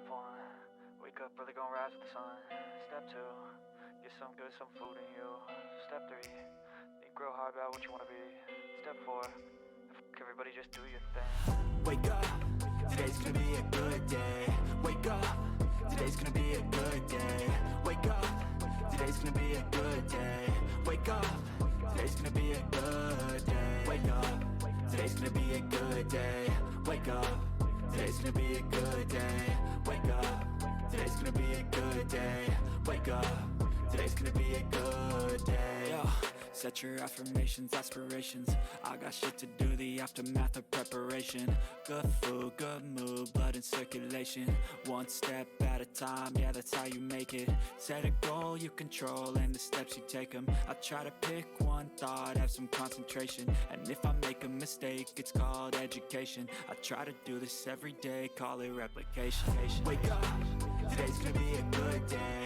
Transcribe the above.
Step one, wake up early, gonna rise with the sun. Step two, get some good, some food in you. Step three, think real hard about what you wanna be. Step four, everybody just do your thing. Wake up, today's gonna be a good day. Wake up, today's gonna be a good day. Wake up, today's gonna be a good day. Wake up, today's gonna be a good day. Wake up, today's gonna be a good day. Wake up, today's gonna be a good day. Wake up, today's gonna be a good day. Wake up, today's gonna be a good day. Yo, set your affirmations, aspirations. I got shit to do, the aftermath of preparation. Good food, good mood, blood in circulation. One step at a time, yeah, that's how you make it. Set a goal you control and the steps you take them. I try to pick one thought, have some concentration. And if I make a mistake, it's called education. I try to do this every day, call it replication. Wake up, today's gonna be a good day.